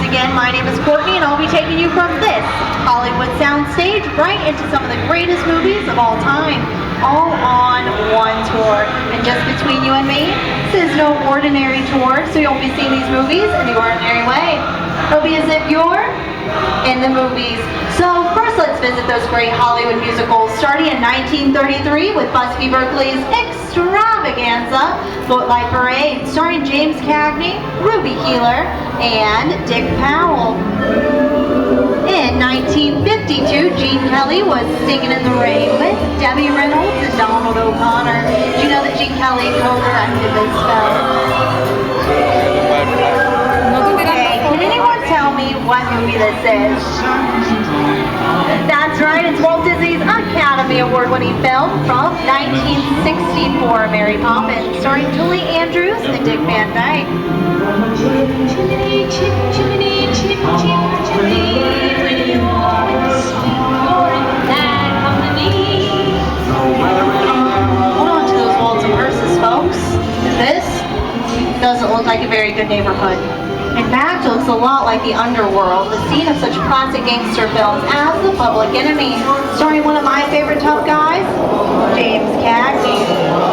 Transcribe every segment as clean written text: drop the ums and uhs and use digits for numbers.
again, my name is Courtney, and I'll be taking you from this Hollywood soundstage right into some of the greatest movies of all time, all on one tour. And just between you and me, this is no ordinary tour, so you'll be seeing these movies in the ordinary way. It'll be as if you're in the movies. So first, let's visit those great Hollywood musicals, starting in 1933 with Busby Berkeley's Extravaganza, Footlight Parade, starring James Cagney, Ruby Keeler, and Dick Powell. In 1952, Gene Kelly was Singing in the Rain with Debbie Reynolds and Donald O'Connor. Did you know that Gene Kelly co-directed this film? Okay, can anyone tell me what movie this is? That's right, it's Walt Disney's Academy Award-winning film from 1964, Mary Poppins, starring Julie Andrews and Dick Van Dyke. Chimney, chip, chimney, chip, chip, chimney, when you always you're in that company. Hold on to those walls and purses, folks. This doesn't look like a very good neighborhood. In fact, it looks a lot like the underworld, the scene of such classic gangster films as The Public Enemy, starring one of my favorite tough guys, James Cagney.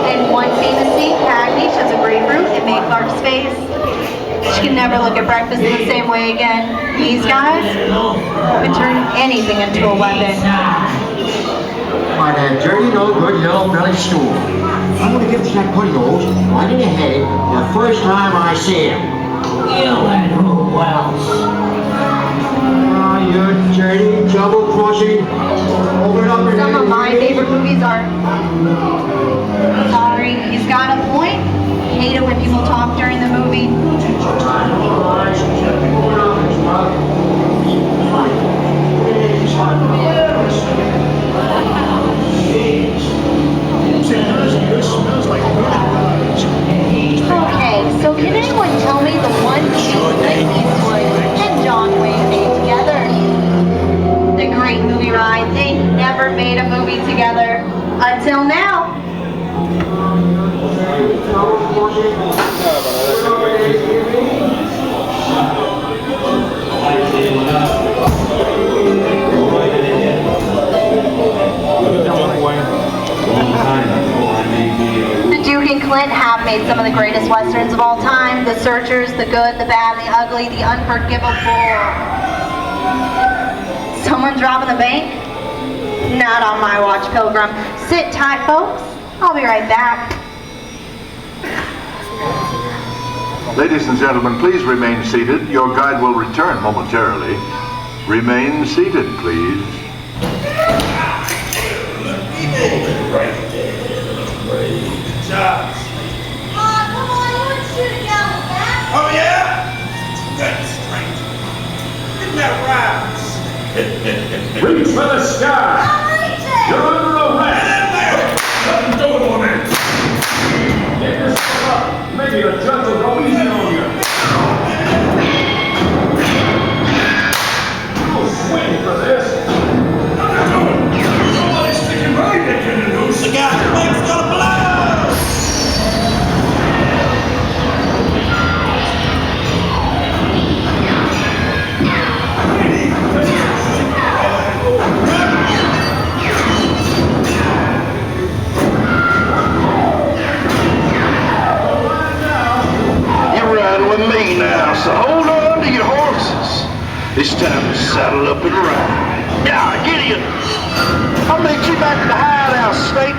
In one famous scene, Cagney shoves a grapefruit in Mae Clark's face. She can never look at breakfast in the same way again. These guys can turn anything into a weapon. On that dirty, no good yellow belly stool. I'm gonna give Jack Putty-Nose right in the head the first time I see him. You and who else? Oh, you dirty, double-crossing. Open up and Some of my favorite movies are... Sorry, he's got a point. Hate it when people talk during the movie. Okay, so can anyone tell me the one movie Clint Eastwood and John Wayne made together? The great movie ride. They never made a movie together until now. The Duke and Clint have made some of the greatest westerns of all time. The Searchers, the good, the bad, the ugly, the unforgivable. Someone's robbing the bank? Not on my watch, Pilgrim. Sit tight, folks. I'll be right back. Ladies and gentlemen, please remain seated. Your guide will return momentarily. Remain seated, please. Come on, you want to shoot it down with that? Oh, yeah? That's strange. Isn't that right? Reach for the sky! I'm reaching! You're under arrest! Nothing doing on it. Get yourself up. Maybe the judge will go easy on you. You'll swing for this. I'm not doing. Somebody's sticking my dick in the noose. The guy who makes gonna blow. With me now, so hold on to your horses. It's time to saddle up and ride. Yeah, Gideon. I'll meet you back at the hideout, Snake.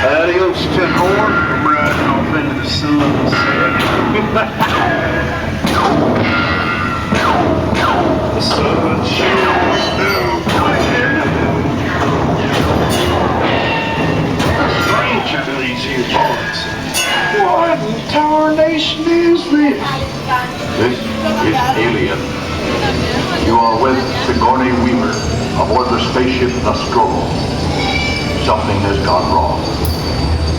Adios, Tin Horn. I'm riding off into the sunset. The sun shines no wind. Stranger to these here parts. What in tarnation is this? This is Alien. You are with Sigourney Weaver aboard the spaceship Nostromo. Something has gone wrong.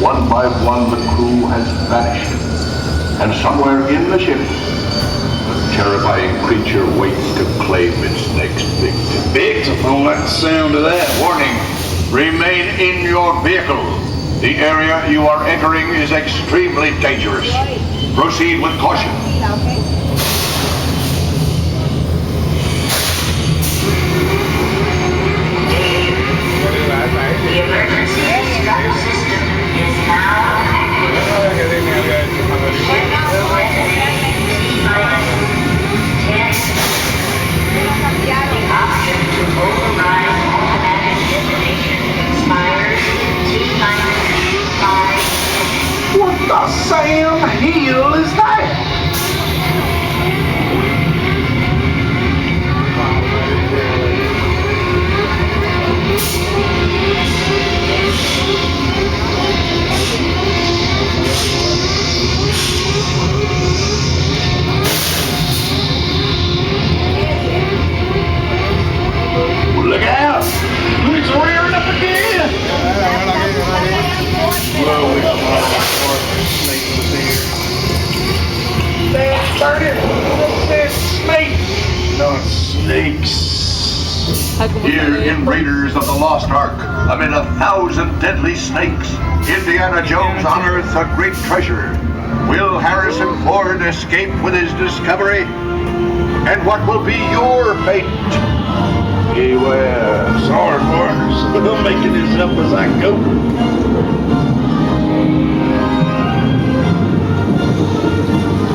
One by one, the crew has vanished. And somewhere in the ship, a terrifying creature waits to claim its next victim. Victim? Don't like the sound of that. Warning, remain in your vehicle. The area you are entering is extremely dangerous. Proceed with caution. said snakes, not snakes. Here in Raiders of the Lost Ark, amid 1,000 deadly snakes, Indiana Jones unearths a great treasure. Will Harrison Ford escape with his discovery? And what will be your fate? Beware. Sorry, partners. I'm making this up as I go.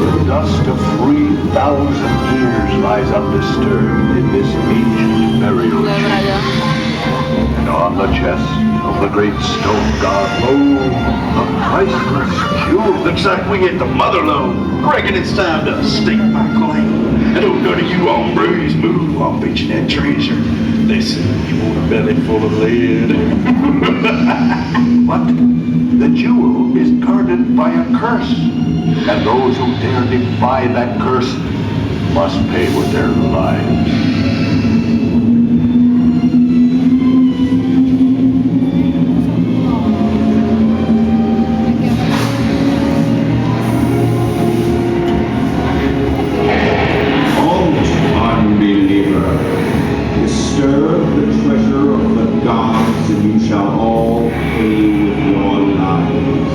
The dust of 3,000 years lies undisturbed in this ancient burial chamber. And on the chest of the great stone god, lo, a priceless jewel. Looks like we hit the mother lode. Reckon it's time to stake my claim. And don't none of you hombres move while fetching that treasure. Listen, you want a belly full of lead. What? The jewel is guarded by a curse. And those who dare defy that curse must pay with their lives. Disturb the treasure of the gods, and you shall all pay with your lives.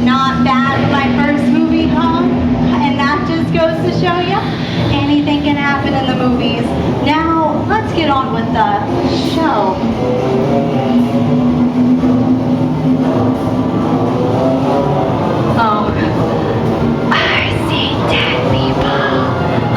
Not bad for my first movie, huh? And that just goes to show you, anything can happen in the movies. Now, let's get on with the show. Oh, I see dead people.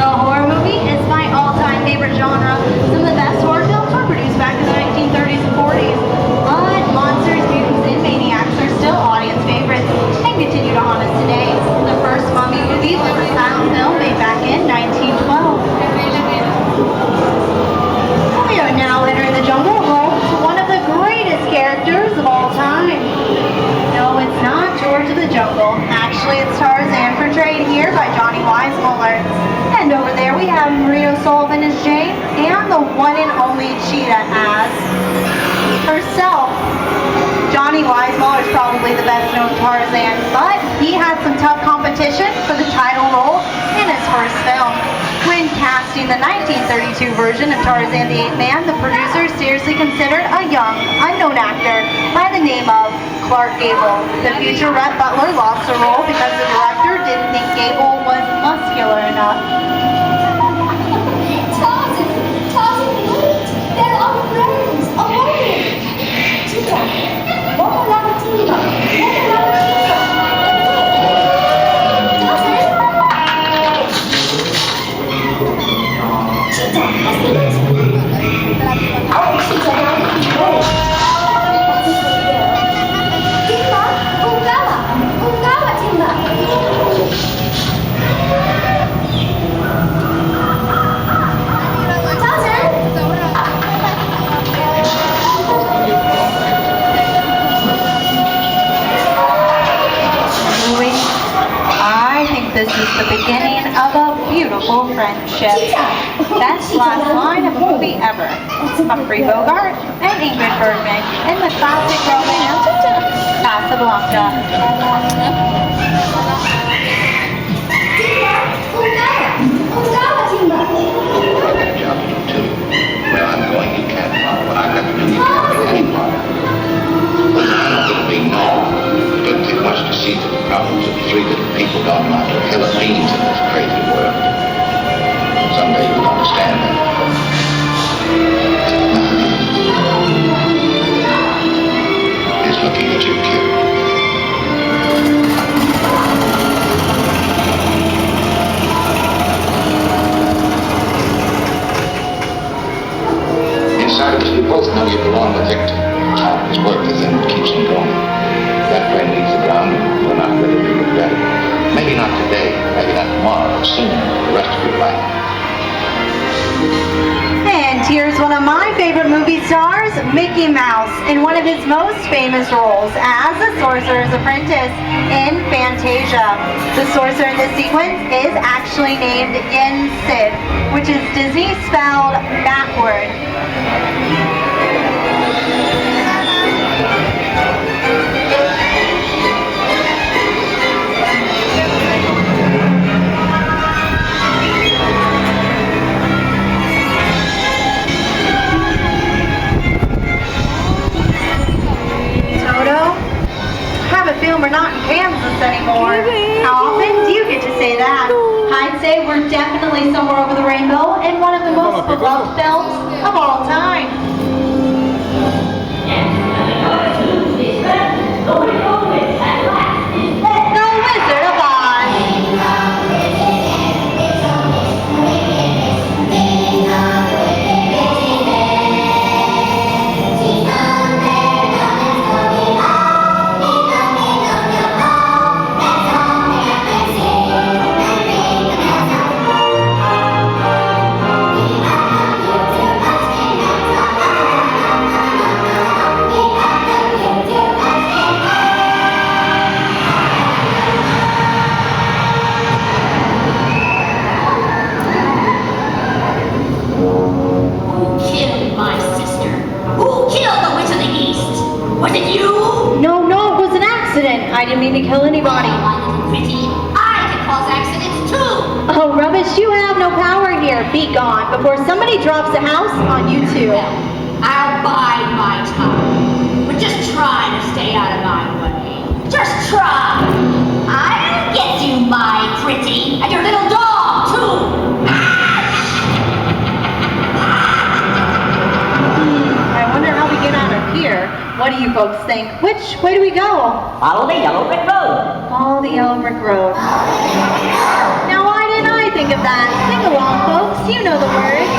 The horror movie is my all-time favorite genre. Some of the best horror films were produced back in the 1930s and 40s. But monsters, mutants, and maniacs are still audience favorites and continue to haunt us today. The first Mummy movie was a silent film made back in 1912. We are now entering the jungle home to one of the greatest characters of all time. No, it's not George of the Jungle. Actually, it's Tarzan, portrayed here by Johnny Weissmuller. And over there we have Maria Sullivan as Jane, and the one and only Cheetah as herself. Johnny Weissmuller is probably the best known Tarzan, but he had some tough competition for the title role in his first film. When casting the 1932 version of Tarzan the Ape Man, the producers seriously considered a young, unknown actor by the name of Clark Gable. The future Rhett Butler lost the role because the director didn't think Gable was muscular enough. Tarzan, wait! There are friends, a warrior. Cheetah, Momo Lavatina, Cheetah, has the answer. Oh, Cheetah, now we can go. Timba, Ungawa, Timba. I think this is the beginning of a beautiful friendship. Best last line of a movie ever. Humphrey Bogart and Ingrid Bergman in the classic romance Casablanca. Ungawa, Timba. I've got a job to do too. Where I'm going, you can't follow. What I've got to do, you can't make any part of it. I don't think we know. It doesn't take much to see that the problems of three little people don't amount to a hill of beans in this crazy world. Someday you'll understand that. He's looking at you, kid. Inside of us, we both know you belong with Victor. Time is work, the thing that keeps him going. That friend leaves the ground, we're not ready to regret it. Maybe not today, maybe not tomorrow, but soon, the rest of your life. And here's one of my favorite movie stars, Mickey Mouse, in one of his most famous roles as the Sorcerer's Apprentice in Fantasia. The sorcerer in this sequence is actually named Yen Sid, which is Disney spelled backward. We're not in Kansas anymore. How often do you get to say that? I'd say we're definitely somewhere over the rainbow in one of the most beloved films of all time. The Wizard of Oz. I didn't mean to kill anybody. I can cause accidents too. Oh, rubbish, you have no power here. Be gone before somebody drops a house on you too. I'll bide my time. But just try to stay out of my way. Just try. I'll get you, my pretty, and your little dog too. I wonder how we get out of here. What do you folks think? Which way do we go? Follow the yellow brick road. Follow the yellow brick road. Now why didn't I think of that? Sing along, folks. You know the words.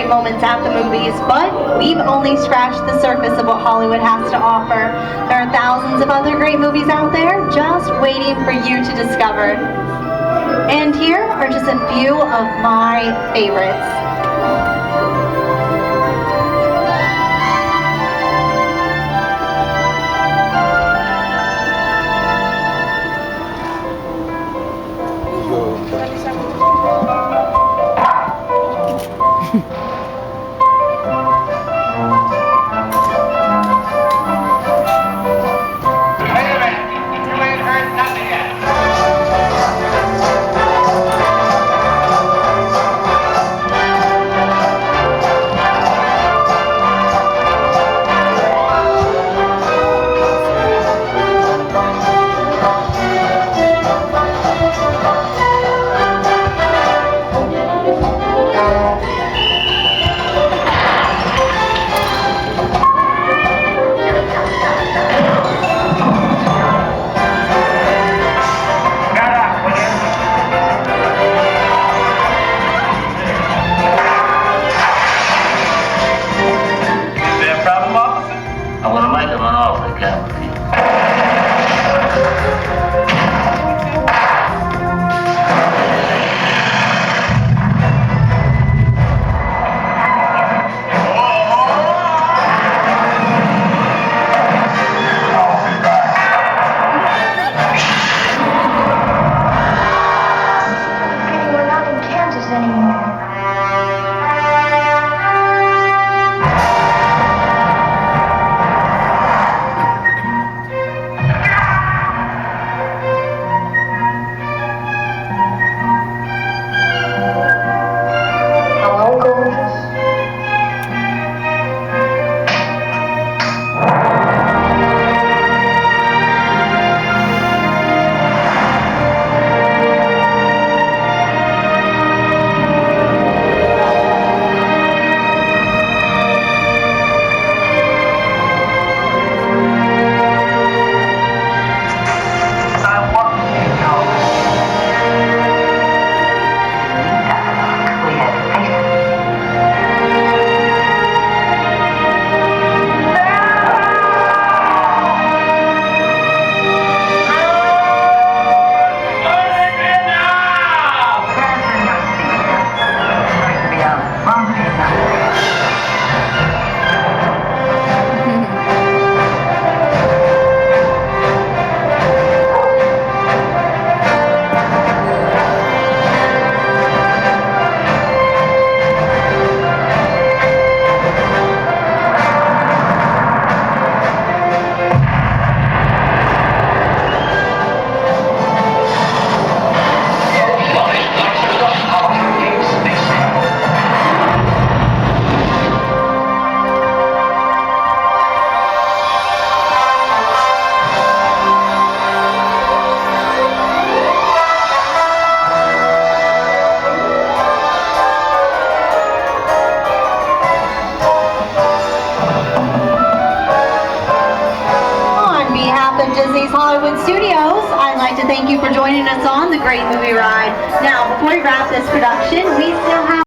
Moments at the movies, but we've only scratched the surface of what Hollywood has to offer. There are thousands of other great movies out there just waiting for you to discover. And here are just a few of my favorites. Disney's Hollywood Studios, I'd like to thank you for joining us on the Great Movie Ride. Now, before we wrap this production, we still have